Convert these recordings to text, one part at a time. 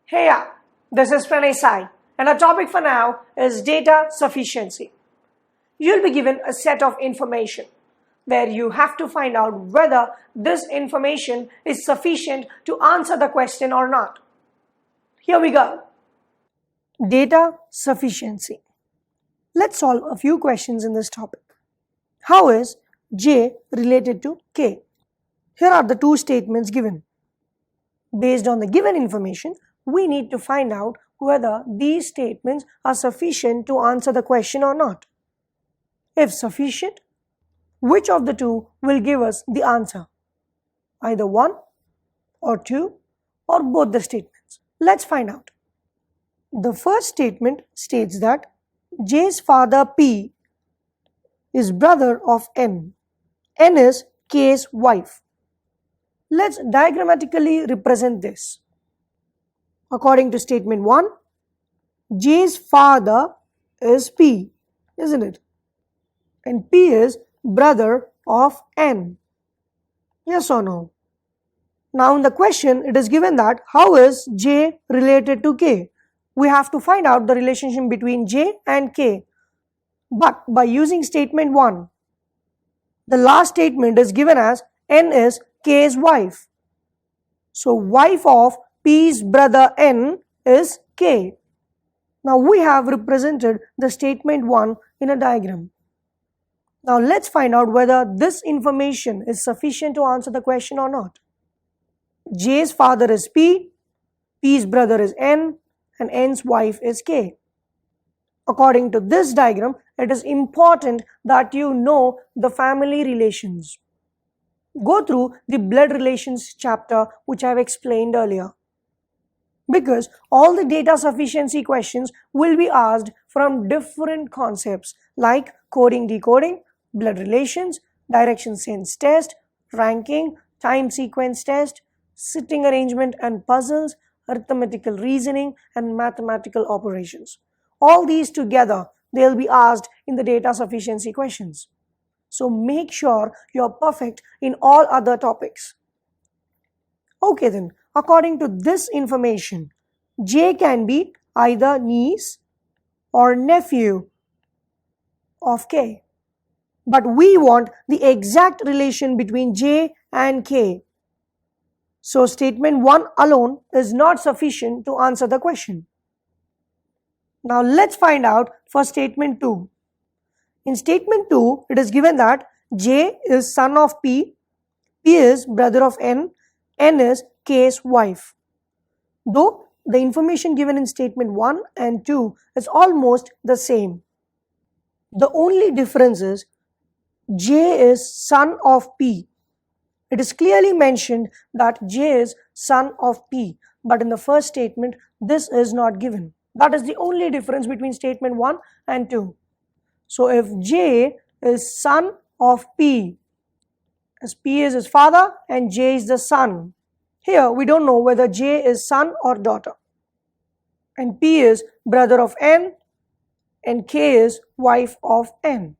Hey, this is Pranay Sai, and our topic for now is data sufficiency. You'll be given a set of information where you have to find out whether this information is sufficient to answer the question or not. Here we go. Data sufficiency. Let's solve a few questions in this topic. How is J related to K? Here are the two statements given. Based on the given information, we need to find out whether these statements are sufficient to answer the question or not. If sufficient, which of the two will give us the answer? Either one or two or both the statements. Let's find out. The first statement states that J's father P is brother of N. N is K's wife. Let's diagrammatically represent this. According to statement 1, J's father is P, isn't it? And P is brother of N. Yes or no? Now in the question it is given that how is J related to K? We have to find out the relationship between J and K. But by using statement 1, the last statement is given as N is K's wife. So wife of P's brother N is K. Now we have represented the statement 1 in a diagram. Now let's find out whether this information is sufficient to answer the question or not. J's father is P, P's brother is N, and N's wife is K. According to this diagram, it is important that you know the family relations. Go through the blood relations chapter which I have explained earlier. Because all the data sufficiency questions will be asked from different concepts like coding decoding, blood relations, direction sense test, ranking, time sequence test, sitting arrangement and puzzles, arithmetical reasoning and mathematical operations. All these together they will be asked in the data sufficiency questions. So make sure you are perfect in all other topics. Okay then, according to this information, J can be either niece or nephew of K. But we want the exact relation between J and K. So statement 1 alone is not sufficient to answer the question. Now let's find out for statement 2. In statement 2, it is given that J is son of P, P is brother of N, N is K's wife. Though the information given in statement 1 and 2 is almost the same. The only difference is J is son of P. It is clearly mentioned that J is son of P, but in the first statement this is not given. That is the only difference between statement 1 and 2. So if J is son of P, as P is his father and J is the son, here we don't know whether J is son or daughter. And P is brother of N and K is wife of N.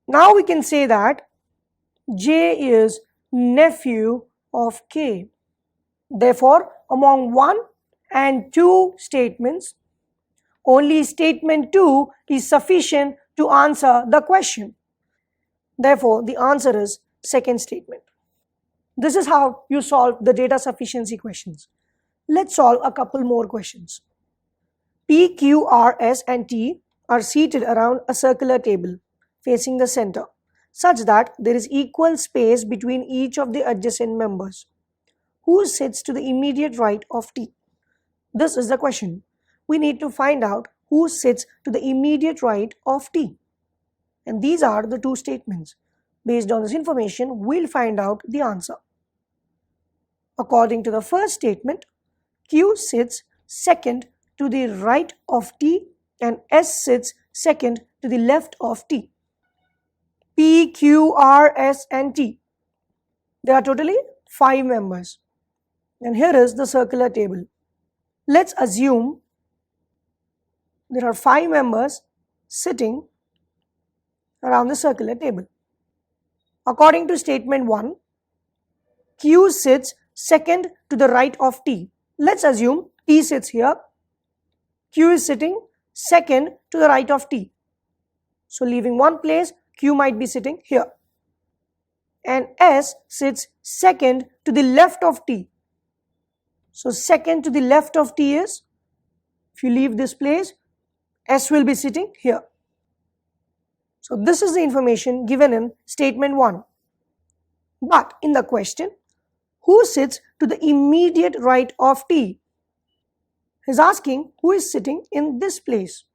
Now we can say that J is nephew of K. Therefore, among 1 and 2 statements, only statement 2 is sufficient to answer the question. Therefore, the answer is second statement. This is how you solve the data sufficiency questions. Let's solve a couple more questions. P, Q, R, S and T are seated around a circular table facing the center such that there is equal space between each of the adjacent members. Who sits to the immediate right of T? This is the question. We need to find out who sits to the immediate right of T. And these are the two statements. Based on this information, we'll find out the answer. According to the first statement, Q sits second to the right of T and S sits second to the left of T. P, Q, R, S and T. There are totally 5 members. And here is the circular table. Let's assume there are 5 members sitting around the circular table. According to statement 1, Q sits second to the right of T. Let's assume T sits here, Q is sitting second to the right of T. So leaving one place, Q might be sitting here. And S sits second to the left of T. So second to the left of T is, if you leave this place, S will be sitting here. So this is the information given in statement 1. But in the question, who sits to the immediate right of T? He's asking who is sitting in this place.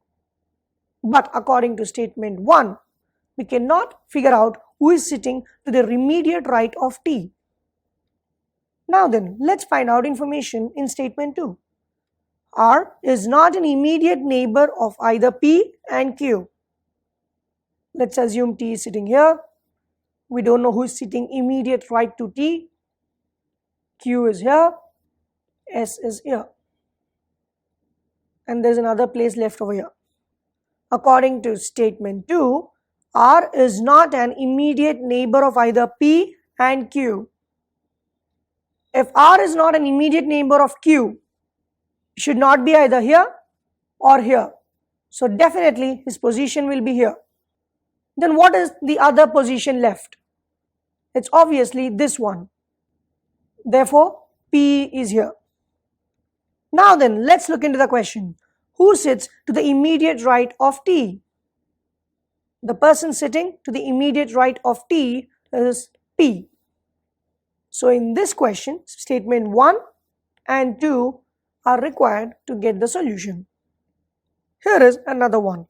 But according to statement 1, we cannot figure out who is sitting to the immediate right of T. Now then, let's find out information in statement 2. R is not an immediate neighbor of either P and Q. Let's assume T is sitting here. We don't know who is sitting immediate right to T. Q is here. S is here. And there's another place left over here. According to statement 2, R is not an immediate neighbor of either P and Q. If R is not an immediate neighbor of Q, it should not be either here or here. So definitely his position will be here. Then what is the other position left? It's obviously this one. Therefore, P is here. Now then, let's look into the question. Who sits to the immediate right of T? The person sitting to the immediate right of T is P. So in this question, statement 1 and 2 are required to get the solution. Here is another one.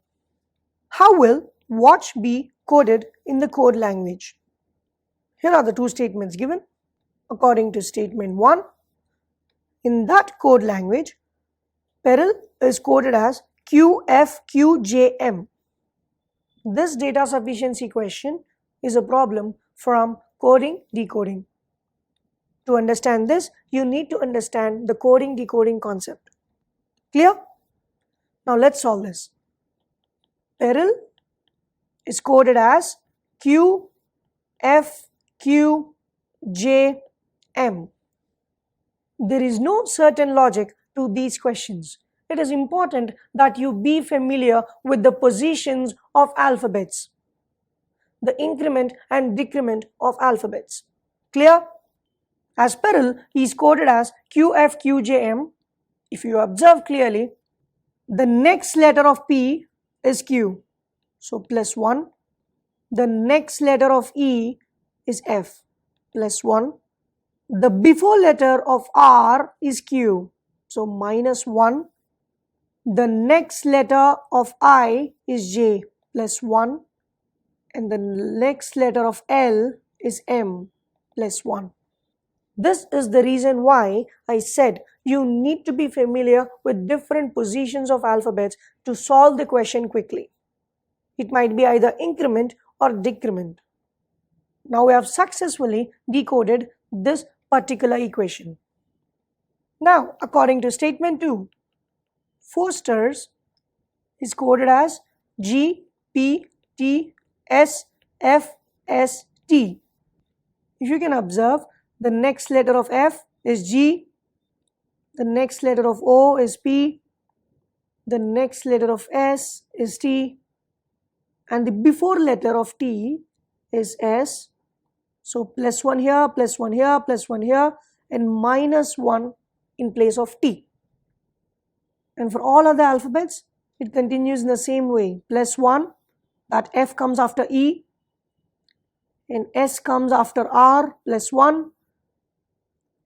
How will watch be coded in the code language? Here are the two statements given. According to statement 1, in that code language, peril is coded as QFQJM. This data sufficiency question is a problem from coding decoding. To understand this, you need to understand the coding decoding concept. Clear? Now let's solve this. Peril is coded as QFQJM. There is no certain logic to these questions. It is important that you be familiar with the positions of alphabets, the increment and decrement of alphabets. Clear? As peril is coded as QFQJM. If you observe clearly, the next letter of P is Q, so +1. The next letter of E is F, +1. The before letter of R is Q, so -1. The next letter of I is J, +1. And the next letter of L is M, +1. This is the reason why I said you need to be familiar with different positions of alphabets to solve the question quickly. It might be either increment or decrement. Now we have successfully decoded this particular equation. Now, according to statement 2, Foster's is coded as GPTSFST. If you can observe, the next letter of F is G, the next letter of O is P, the next letter of S is T, and the before letter of T is S. So +1 here, +1 here, +1 here, and -1 in place of T. And for all other alphabets, it continues in the same way. +1, that F comes after E, and S comes after R, +1,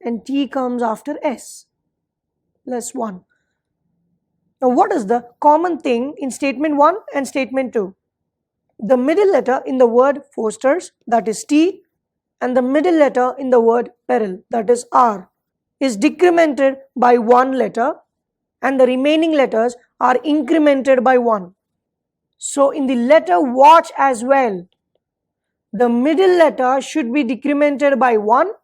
and T comes after S, +1. Now what is the common thing in statement 1 and statement 2? The middle letter in the word Foster's, that is T, and the middle letter in the word peril, that is R, is decremented by one letter, and the remaining letters are incremented by 1. So in the letter watch as well, the middle letter should be decremented by 1,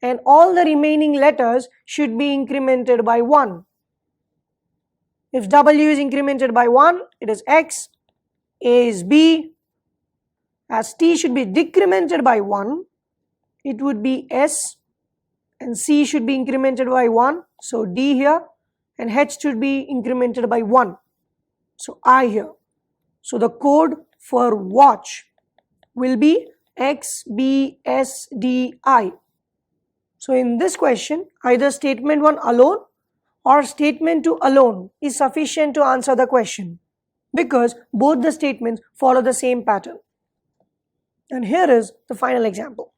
and all the remaining letters should be incremented by 1. If W is incremented by 1, it is X, A is B. As T should be decremented by 1, it would be S, and C should be incremented by 1, so D here. and H should be incremented by 1. So I here. So the code for watch will be XBSDI. So in this question, either statement 1 alone or statement 2 alone is sufficient to answer the question, because both the statements follow the same pattern. And here is the final example.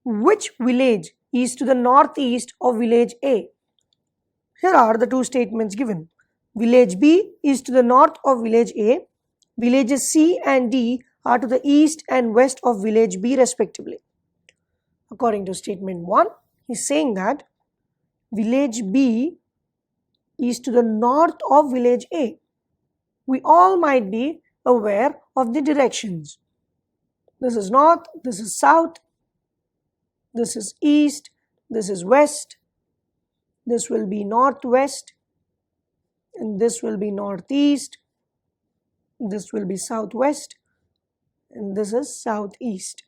Which village is to the northeast of village A? Here are the two statements given. Village B is to the north of village A. Villages C and D are to the east and west of village B respectively. According to statement 1, he is saying that village B is to the north of village A. We all might be aware of the directions. This is north, this is south, this is east, this is west, this will be northwest, and this will be northeast, this will be southwest, and this is southeast.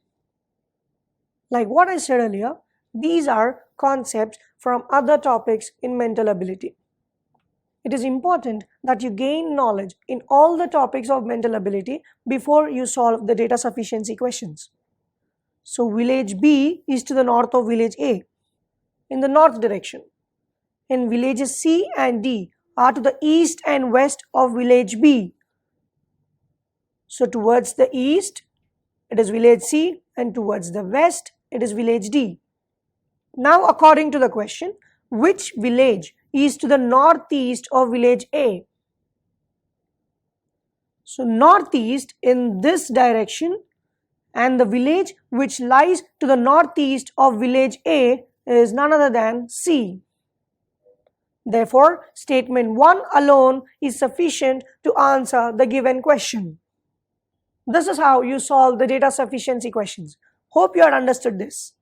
Like what I said earlier, these are concepts from other topics in mental ability. It is important that you gain knowledge in all the topics of mental ability before you solve the data sufficiency questions. So village B is to the north of village A in the north direction, and villages C and D are to the east and west of village B. So towards the east it is village C, and towards the west it is village D. Now according to the question, which village is to the northeast of village A? So northeast in this direction, and the village which lies to the northeast of village A is none other than C. Therefore, statement 1 alone is sufficient to answer the given question. This is how you solve the data sufficiency questions. Hope you had understood this.